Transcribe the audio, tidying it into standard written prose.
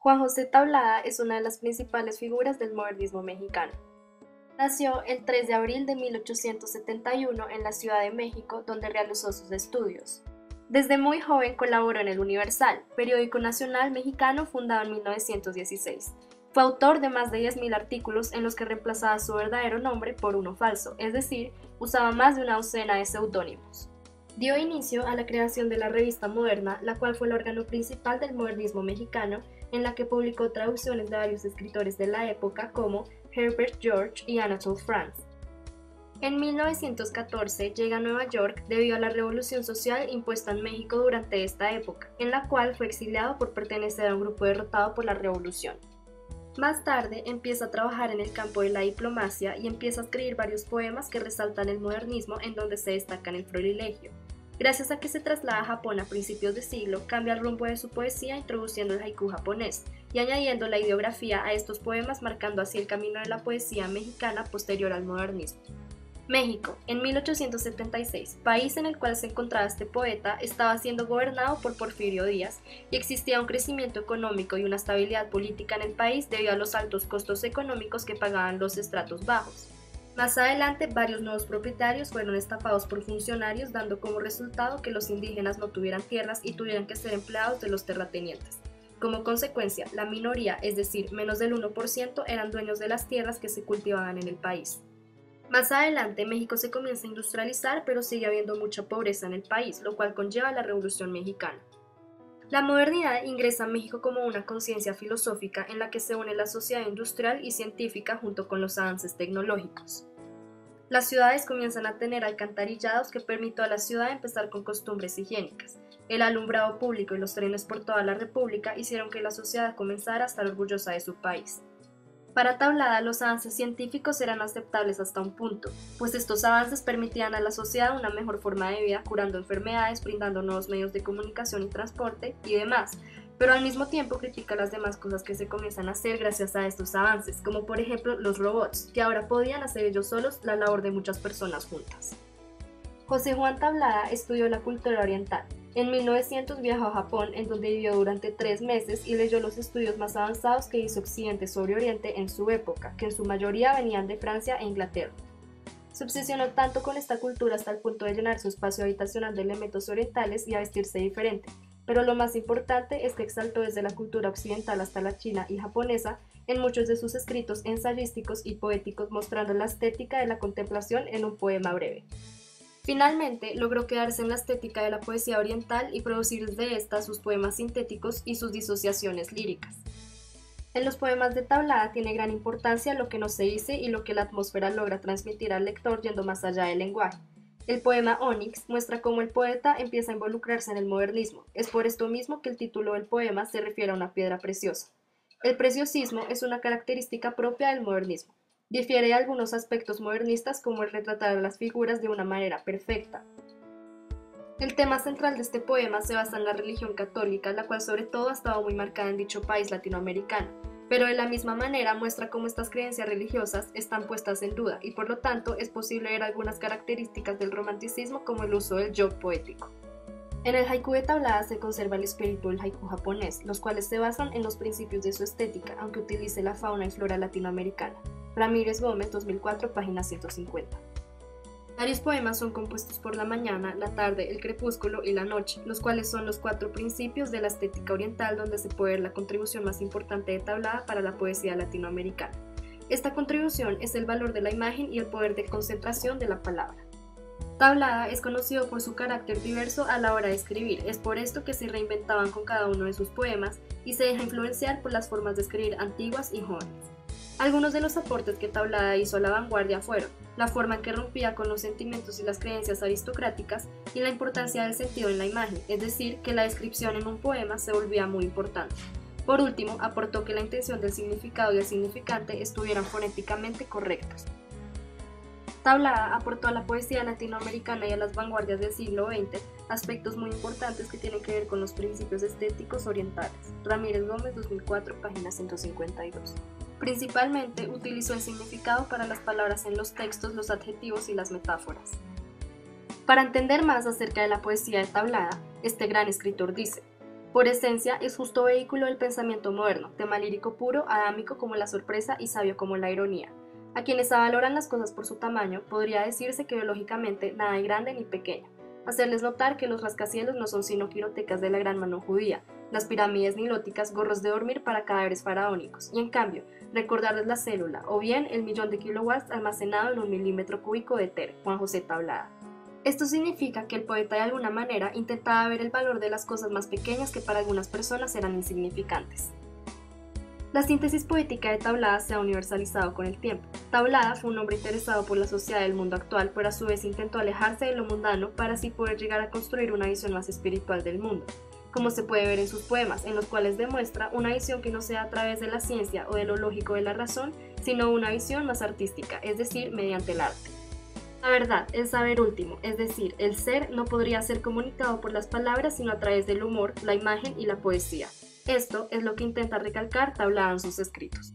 Juan José Tablada es una de las principales figuras del modernismo mexicano. Nació el 3 de abril de 1871 en la Ciudad de México, donde realizó sus estudios. Desde muy joven colaboró en El Universal, periódico nacional mexicano fundado en 1916. Fue autor de más de 10.000 artículos en los que reemplazaba su verdadero nombre por uno falso, es decir, usaba más de una docena de seudónimos. Dio inicio a la creación de la Revista Moderna, la cual fue el órgano principal del modernismo mexicano, en la que publicó traducciones de varios escritores de la época como Herbert George y Anatole France. En 1914 llega a Nueva York debido a la revolución social impuesta en México durante esta época, en la cual fue exiliado por pertenecer a un grupo derrotado por la revolución. Más tarde empieza a trabajar en el campo de la diplomacia y empieza a escribir varios poemas que resaltan el modernismo, en donde se destacan el florilegio. Gracias a que se traslada a Japón a principios de siglo, cambia el rumbo de su poesía introduciendo el haiku japonés y añadiendo la ideografía a estos poemas, marcando así el camino de la poesía mexicana posterior al modernismo. México, en 1876, país en el cual se encontraba este poeta, estaba siendo gobernado por Porfirio Díaz y existía un crecimiento económico y una estabilidad política en el país debido a los altos costos económicos que pagaban los estratos bajos. Más adelante, varios nuevos propietarios fueron estafados por funcionarios, dando como resultado que los indígenas no tuvieran tierras y tuvieran que ser empleados de los terratenientes. Como consecuencia, la minoría, es decir, menos del 1%, eran dueños de las tierras que se cultivaban en el país. Más adelante, México se comienza a industrializar, pero sigue habiendo mucha pobreza en el país, lo cual conlleva la Revolución Mexicana. La modernidad ingresa a México como una conciencia filosófica en la que se une la sociedad industrial y científica junto con los avances tecnológicos. Las ciudades comienzan a tener alcantarillados que permitió a la ciudad empezar con costumbres higiénicas. El alumbrado público y los trenes por toda la República hicieron que la sociedad comenzara a estar orgullosa de su país. Para Tablada, los avances científicos eran aceptables hasta un punto, pues estos avances permitían a la sociedad una mejor forma de vida, curando enfermedades, brindando nuevos medios de comunicación y transporte y demás, pero al mismo tiempo critica las demás cosas que se comienzan a hacer gracias a estos avances, como por ejemplo los robots, que ahora podían hacer ellos solos la labor de muchas personas juntas. José Juan Tablada estudió la cultura oriental. En 1900 viajó a Japón, en donde vivió durante 3 meses y leyó los estudios más avanzados que hizo Occidente sobre Oriente en su época, que en su mayoría venían de Francia e Inglaterra. Se obsesionó tanto con esta cultura hasta el punto de llenar su espacio habitacional de elementos orientales y a vestirse diferente, pero lo más importante es que exaltó desde la cultura occidental hasta la china y japonesa en muchos de sus escritos ensayísticos y poéticos, mostrando la estética de la contemplación en un poema breve. Finalmente, logró quedarse en la estética de la poesía oriental y producir desde esta sus poemas sintéticos y sus disociaciones líricas. En los poemas de Tablada tiene gran importancia lo que no se dice y lo que la atmósfera logra transmitir al lector yendo más allá del lenguaje. El poema Onix muestra cómo el poeta empieza a involucrarse en el modernismo. Es por esto mismo que el título del poema se refiere a una piedra preciosa. El preciosismo es una característica propia del modernismo. Difiere de algunos aspectos modernistas como el retratar a las figuras de una manera perfecta. El tema central de este poema se basa en la religión católica, la cual sobre todo ha estado muy marcada en dicho país latinoamericano, pero de la misma manera muestra cómo estas creencias religiosas están puestas en duda y por lo tanto es posible ver algunas características del romanticismo como el uso del yo poético. En el haiku de Tablada se conserva el espíritu del haiku japonés, los cuales se basan en los principios de su estética, aunque utilice la fauna y flora latinoamericana. Ramírez Gómez, 2004, página 150. Varios poemas son compuestos por la mañana, la tarde, el crepúsculo y la noche, los cuales son los 4 principios de la estética oriental, donde se puede ver la contribución más importante de Tablada para la poesía latinoamericana. Esta contribución es el valor de la imagen y el poder de concentración de la palabra. Tablada es conocido por su carácter diverso a la hora de escribir, es por esto que se reinventaban con cada uno de sus poemas y se deja influenciar por las formas de escribir antiguas y jóvenes. Algunos de los aportes que Tablada hizo a la vanguardia fueron la forma en que rompía con los sentimientos y las creencias aristocráticas y la importancia del sentido en la imagen, es decir, que la descripción en un poema se volvía muy importante. Por último, aportó que la intención del significado y el significante estuvieran fonéticamente correctos. Tablada aportó a la poesía latinoamericana y a las vanguardias del siglo XX aspectos muy importantes que tienen que ver con los principios estéticos orientales. Ramírez Gómez, 2004, página 152. Principalmente utilizó el significado para las palabras en los textos, los adjetivos y las metáforas. Para entender más acerca de la poesía de Tablada, este gran escritor dice: Por esencia, es justo vehículo del pensamiento moderno, tema lírico puro, adámico como la sorpresa y sabio como la ironía. A quienes valoran las cosas por su tamaño, podría decirse que biológicamente nada hay grande ni pequeño. Hacerles notar que los rascacielos no son sino quirotecas de la gran mano judía, las pirámides nilóticas gorros de dormir para cadáveres faraónicos, y en cambio, recordarles la célula, o bien el millón de kilowatts almacenado en 1 milímetro cúbico de éter, Juan José Tablada. Esto significa que el poeta de alguna manera intentaba ver el valor de las cosas más pequeñas que para algunas personas eran insignificantes. La síntesis poética de Tablada se ha universalizado con el tiempo. Tablada fue un hombre interesado por la sociedad del mundo actual, pero a su vez intentó alejarse de lo mundano para así poder llegar a construir una visión más espiritual del mundo, como se puede ver en sus poemas, en los cuales demuestra una visión que no sea a través de la ciencia o de lo lógico de la razón, sino una visión más artística, es decir, mediante el arte. La verdad, el saber último, es decir, el ser, no podría ser comunicado por las palabras sino a través del humor, la imagen y la poesía. Esto es lo que intenta recalcar Tablada en sus escritos.